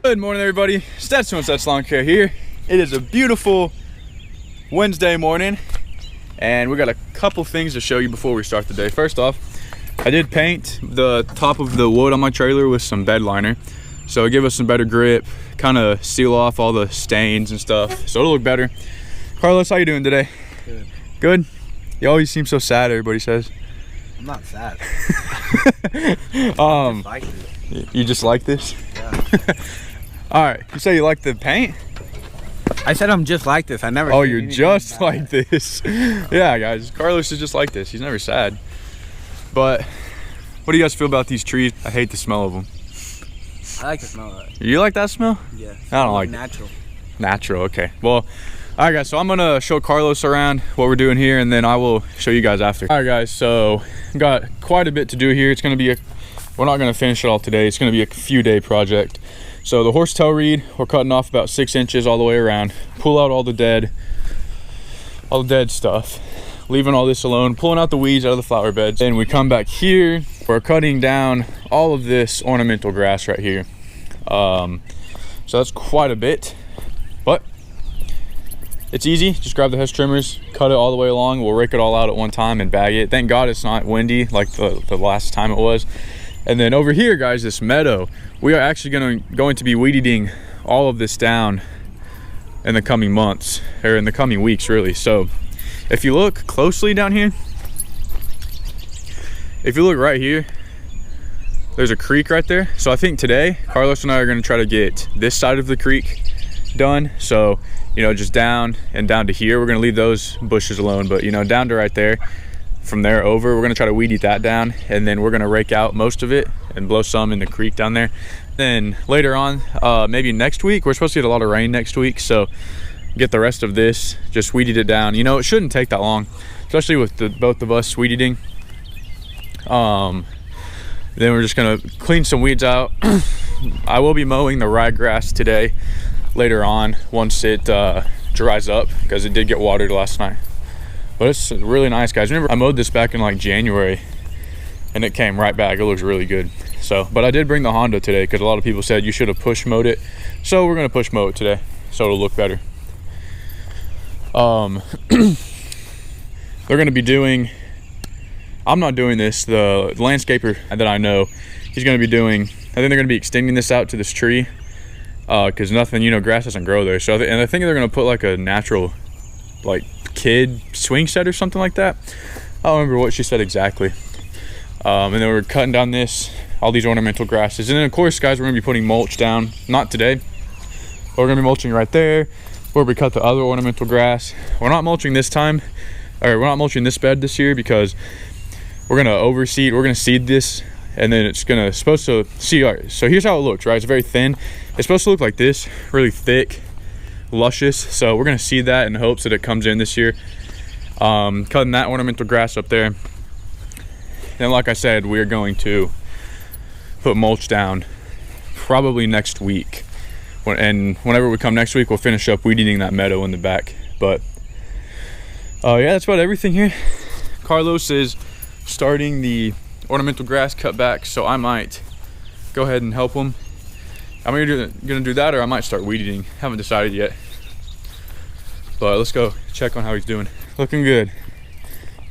Good morning, everybody. Stats Lawn Care here. It is a beautiful Wednesday morning, and we got a couple things to show you before we start the day. First off, I did paint the top of the wood on my trailer with some bed liner, so it'll give us some better grip, kind of seal off all the stains and stuff, so it'll look better. Carlos, how you doing today? Good. Good? You always seem so sad, everybody says. I'm not sad. I just like it. You just like this? Yeah. All right, you say you like the paint? I said I'm just like this. I never. Oh, you're just like this. Yeah, guys, Carlos is just like this. He's never sad. But what do you guys feel about these trees? I hate the smell of them. I like the smell of it. You like that smell? Yeah. I don't like natural. Natural, okay. Well, all right, guys, so I'm gonna show Carlos around what we're doing here, and then I will show you guys after. All right, guys, so got quite a bit to do here. It's gonna be we're not gonna finish it all today. It's gonna be a few day project. So the horsetail reed, we're cutting off about 6 inches all the way around. Pull out all the dead stuff, leaving all this alone, pulling out the weeds out of the flower beds. Then we come back here, we're cutting down all of this ornamental grass right here. So that's quite a bit, but it's easy. Just grab the hedge trimmers, cut it all the way along. We'll rake it all out at one time and bag it. Thank God it's not windy like the last time it was. And then over here, guys, this meadow, we are actually going to be weed eating all of this down in the coming months, or in the coming weeks, really. So if you look closely down here, if you look right here, there's a creek right there. So I think today, Carlos and I are gonna try to get this side of the creek done. So, you know, just down and down to here, we're gonna leave those bushes alone, but you know, down to right there, from there over, we're gonna try to weed eat that down, and then we're gonna rake out most of it and blow some in the creek down there. Then later on, maybe next week, we're supposed to get a lot of rain next week, so get the rest of this, just weed eat it down. You know, it shouldn't take that long, especially with both of us weed eating. Then we're just gonna clean some weeds out. I will be mowing the ryegrass today, later on, once it dries up, because it did get watered last night. But it's really nice, guys. Remember, I mowed this back in like January, and it came right back. It looks really good. So, but I did bring the Honda today because a lot of people said you should have push mowed it. So we're gonna push mow it today, so it'll look better. They're gonna be doing, I'm not doing this, the landscaper that I know, he's gonna be doing, I think they're gonna be extending this out to this tree, because nothing, you know, grass doesn't grow there. So, and I think they're gonna put like a natural, like, kid swing set or something like that. I don't remember what she said exactly. And then we're cutting down all these ornamental grasses, and then of course, guys, we're gonna be putting mulch down. Not today, but we're gonna be mulching right there where we cut the other ornamental grass. We're not mulching this time, or we're not mulching this bed this year, because we're gonna overseed. We're gonna seed this, and then it's supposed to see. So here's how it looks, right? It's very thin. It's supposed to look like this, really thick, luscious. So we're gonna seed that in hopes that it comes in this year. Cutting that ornamental grass up there. And like I said, we're going to put mulch down probably next week. And whenever we come next week, we'll finish up weed eating that meadow in the back. But yeah, that's about everything here. Carlos is starting the ornamental grass cutback, so I might go ahead and help him. I'm either gonna do that or I might start weed eating. Haven't decided yet. But let's go check on how he's doing. Looking good.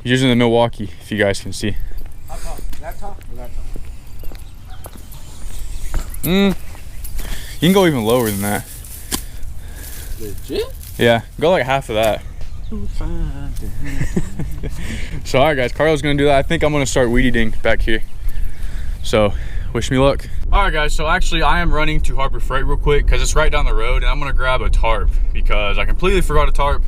He's using the Milwaukee, if you guys can see. How tall? That tall or that tall? You can go even lower than that. Legit? Yeah, go like half of that. So all right, guys, Carlos gonna do that. I think I'm gonna start weed eating back here. So wish me luck. All right, guys, so actually I am running to Harbor Freight real quick because it's right down the road, and I'm gonna grab a tarp because I completely forgot a tarp.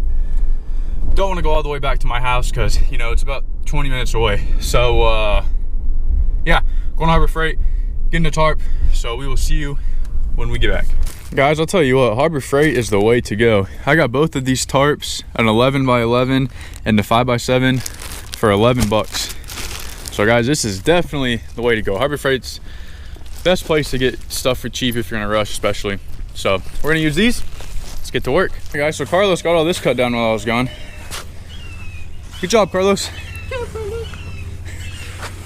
Don't want to go all the way back to my house because, you know, it's about 20 minutes away. So yeah, going to Harbor Freight, getting a tarp. So we will see you when we get back. Guys, I'll tell you what, Harbor Freight is the way to go. I got both of these tarps, an 11x11 and the 5x7 for 11 bucks. So guys, this is definitely the way to go. Harbor Freight's best place to get stuff for cheap if you're in a rush, especially. So we're gonna use these. Let's get to work. Hey guys, so Carlos got all this cut down while I was gone. Good job, Carlos.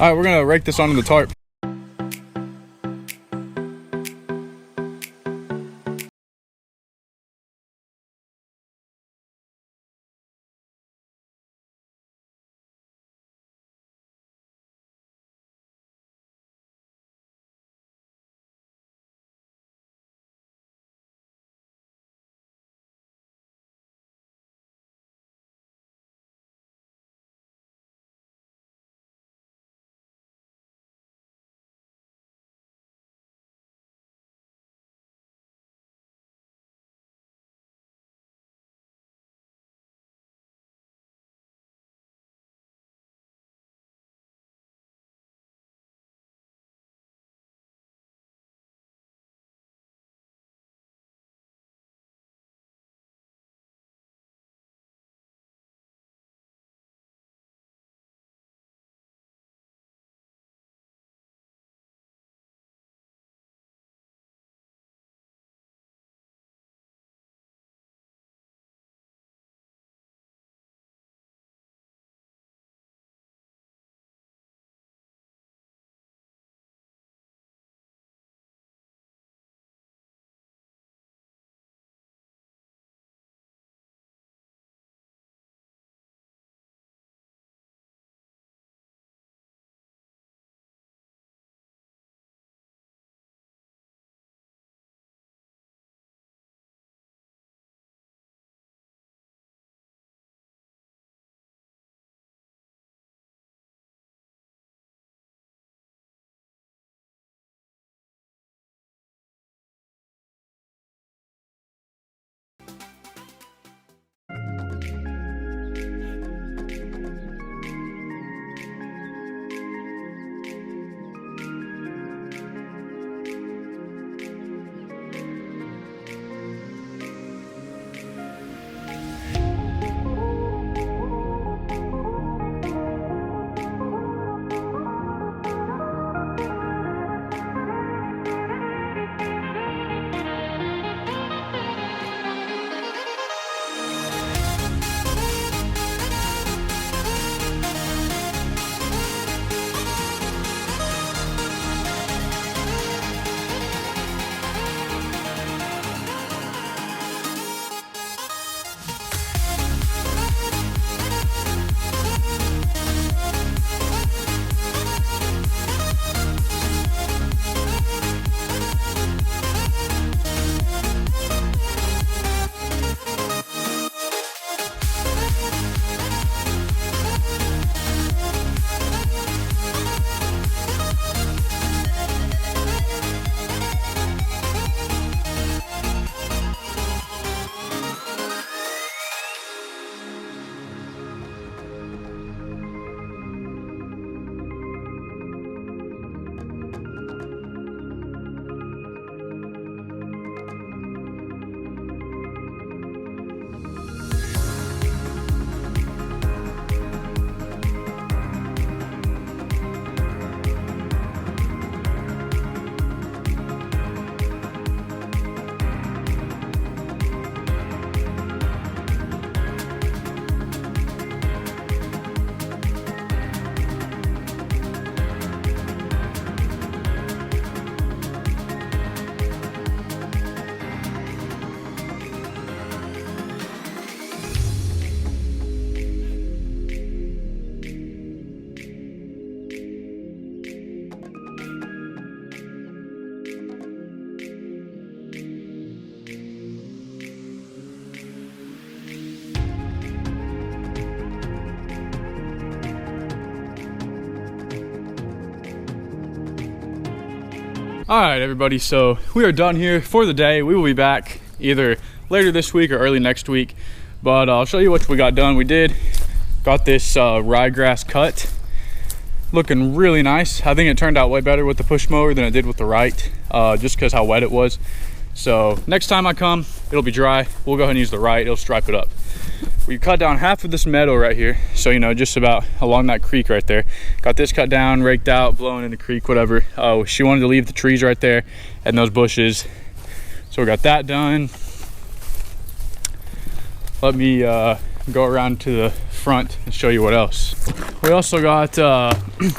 All right, we're gonna rake this onto the tarp. All right, everybody, so we are done here for the day. We will be back either later this week or early next week, but I'll show you what we got done. We got this ryegrass cut, looking really nice. I think it turned out way better with the push mower than it did with the right, just because how wet it was. So next time I come, it'll be dry. We'll go ahead and use the right, it'll stripe it up. We cut down half of this meadow right here, so just about along that creek right there. Got this cut down, raked out, blowing in the creek, whatever. She wanted to leave the trees right there and those bushes, so we got that done. Let me go around to the front and show you what else. We also got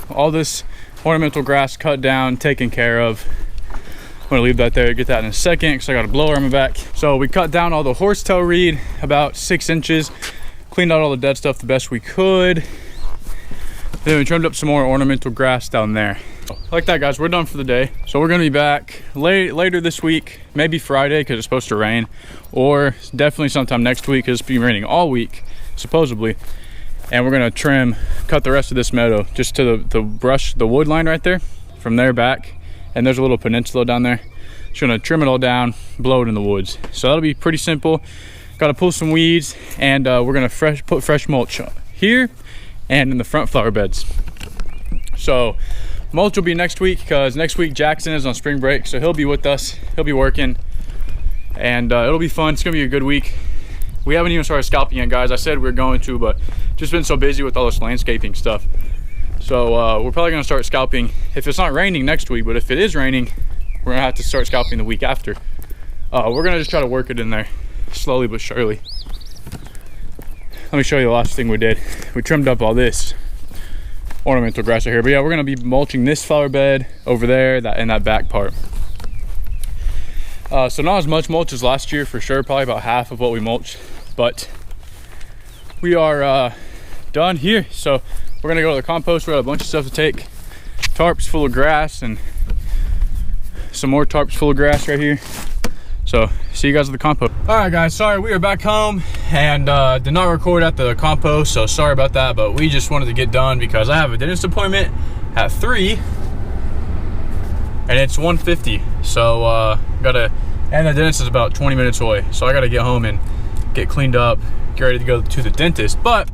all this ornamental grass cut down, taken care of. I'm gonna leave that there, get that in a second because I got a blower on my back. So we cut down all the horsetail reed about 6 inches, cleaned out all the dead stuff the best we could. Then we trimmed up some more ornamental grass down there. Like that, guys, we're done for the day. So we're gonna be back later this week, maybe Friday because it's supposed to rain, or definitely sometime next week because it's been raining all week, supposedly. And we're gonna cut the rest of this meadow just to the wood line right there, from there back. And there's a little peninsula down there. Just gonna trim it all down, blow it in the woods. So that'll be pretty simple. Gotta pull some weeds, and we're gonna put fresh mulch here and in the front flower beds. So mulch will be next week because next week Jackson is on spring break, so he'll be with us. He'll be working, and it'll be fun. It's gonna be a good week. We haven't even started scalping yet, guys. I said we were going to, but just been so busy with all this landscaping stuff. So we're probably gonna start scalping if it's not raining next week, but if it is raining, we're gonna have to start scalping the week after. We're gonna just try to work it in there slowly but surely. Let me show you the last thing we did. We trimmed up all this ornamental grass right here, but yeah, we're gonna be mulching this flower bed over there, and that back part. So not as much mulch as last year for sure, probably about half of what we mulched, but we are done here. So we're gonna go to the compost. We got a bunch of stuff to take. Tarps full of grass and some more tarps full of grass right here. So see you guys at the compost. All right, guys, sorry, we are back home and did not record at the compost, so sorry about that, but we just wanted to get done because I have a dentist appointment at 3 and it's 1:50. So and the dentist is about 20 minutes away. So I gotta get home and get cleaned up, get ready to go to the dentist. But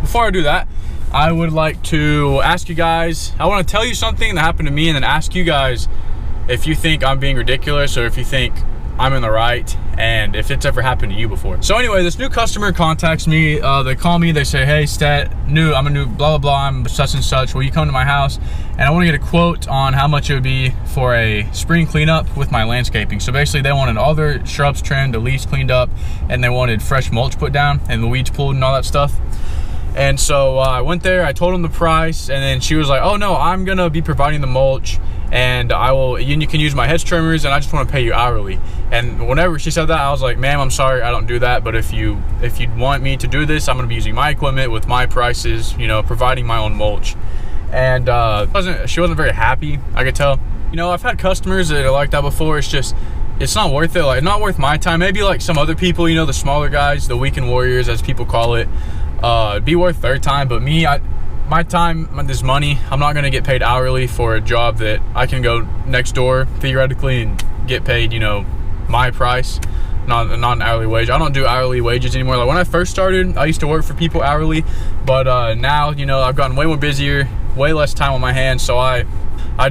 before I do that, I would like to ask you guys, I want to tell you something that happened to me and then ask you guys if you think I'm being ridiculous or if you think I'm in the right and if it's ever happened to you before. So anyway, this new customer contacts me. They call me, they say, hey Stat, I'm a new blah blah blah, I'm such and such, will you come to my house? And I want to get a quote on how much it would be for a spring cleanup with my landscaping. So basically they wanted all their shrubs trimmed, the leaves cleaned up, and they wanted fresh mulch put down and the weeds pulled and all that stuff. And so I went there, I told them the price, and then she was like, oh no, I'm gonna be providing the mulch and you can use my hedge trimmers and I just wanna pay you hourly. And whenever she said that, I was like, ma'am, I'm sorry, I don't do that, but if you want me to do this, I'm gonna be using my equipment with my prices, providing my own mulch. And she wasn't very happy, I could tell. I've had customers that are like that before. It's not worth it, like not worth my time. Maybe like some other people, the smaller guys, the weekend warriors as people call it, be worth their time. But me, my time is money. I'm not gonna get paid hourly for a job that I can go next door theoretically and get paid my price, not an hourly wage. I don't do hourly wages anymore. Like when I first started, I used to work for people hourly, but now I've gotten way more busier, way less time on my hands, so I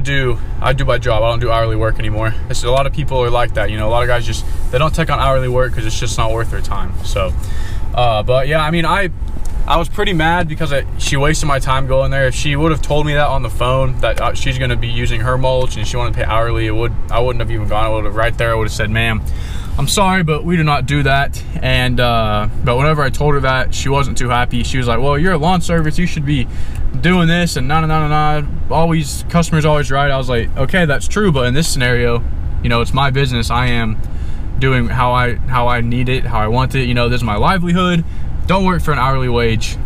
do my job. I don't do hourly work anymore. A lot of people are like that. A lot of guys they don't take on hourly work because it's just not worth their time. So but yeah, I was pretty mad because she wasted my time going there. If she would have told me that on the phone, that she's going to be using her mulch and she wanted to pay hourly, I wouldn't have even gone. I would have right there, I would have said, ma'am, I'm sorry, but we do not do that. And but whenever I told her that, she wasn't too happy. She was like, well, you're a lawn service, you should be doing this, and always, customer's always right. I was like, okay, that's true, but in this scenario, it's my business. I am doing how I need it, how I want it. This is my livelihood. Don't work for an hourly wage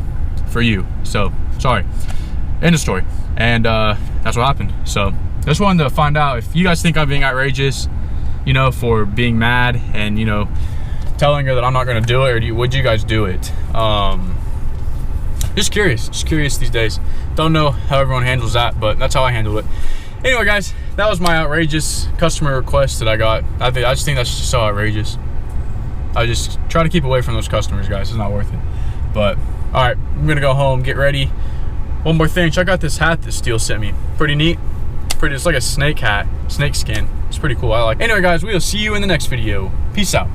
for you. So sorry, end of story. And that's what happened. So just wanted to find out if you guys think I'm being outrageous, for being mad and telling her that I'm not going to do it, or would you guys do it? Just curious these days. Don't know how everyone handles that, but that's how I handle it. Anyway, guys, that was my outrageous customer request that I got. I just think that's just so outrageous. I just try to keep away from those customers, guys. It's not worth it. But all right, I'm gonna go home, get ready. One more thing, check out this hat that Steele sent me. Pretty neat. It's like a snake hat, snake skin. It's pretty cool. I like it. Anyway, guys, we'll see you in the next video. Peace out.